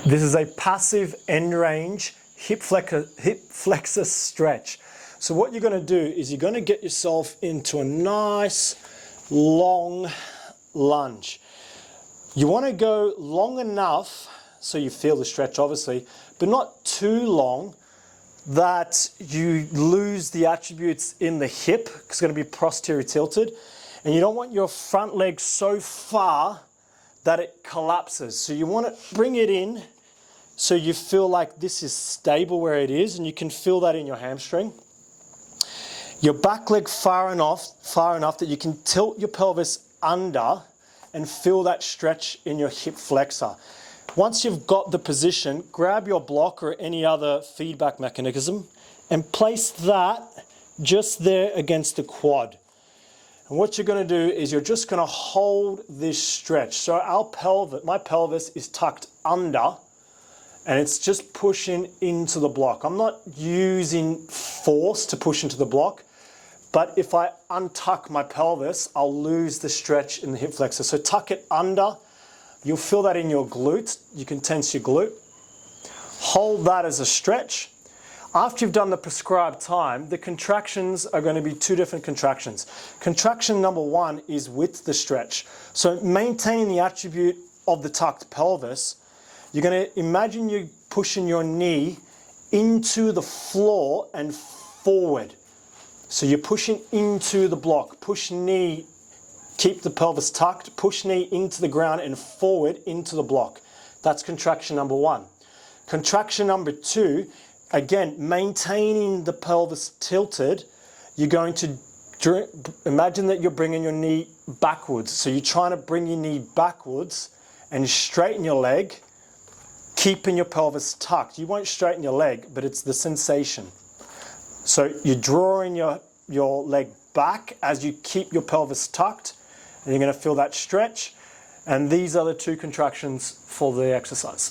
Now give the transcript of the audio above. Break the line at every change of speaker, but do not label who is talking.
This is a passive end range hip flexor stretch. So what you're going to do is you're going to get yourself into a nice long lunge. You want to go long enough so you feel the stretch obviously, but not too long that you lose the attributes in the hip. It's going to be posterior tilted, and you don't want your front leg so far that it collapses. So you want to bring it in so you feel like this is stable where it is, and you can feel that in your hamstring. Your back leg far enough that you can tilt your pelvis under and feel that stretch in your hip flexor. Once you've got the position, grab your block or any other feedback mechanism and place that just there against the quad. And what you're going to do is you're just going to hold this stretch. So my pelvis is tucked under and it's just pushing into the block. I'm not using force to push into the block, but if I untuck my pelvis, I'll lose the stretch in the hip flexor. So tuck it under. You'll feel that in your glute. You can tense your glute. Hold that as a stretch. After you've done the prescribed time, the contractions are going to be two different contractions. Contraction number one is with the stretch. So maintaining the attribute of the tucked pelvis, you're going to imagine you pushing your knee into the floor and forward. So you're pushing into the block. Push knee, keep the pelvis tucked, push knee into the ground and forward into the block. That's contraction number one. Contraction number two, again, maintaining the pelvis tilted, you're going to imagine that you're bringing your knee backwards. So you're trying to bring your knee backwards and straighten your leg, keeping your pelvis tucked. You won't straighten your leg, but it's the sensation. So you're drawing your leg back as you keep your pelvis tucked, and you're going to feel that stretch. And these are the two contractions for the exercise.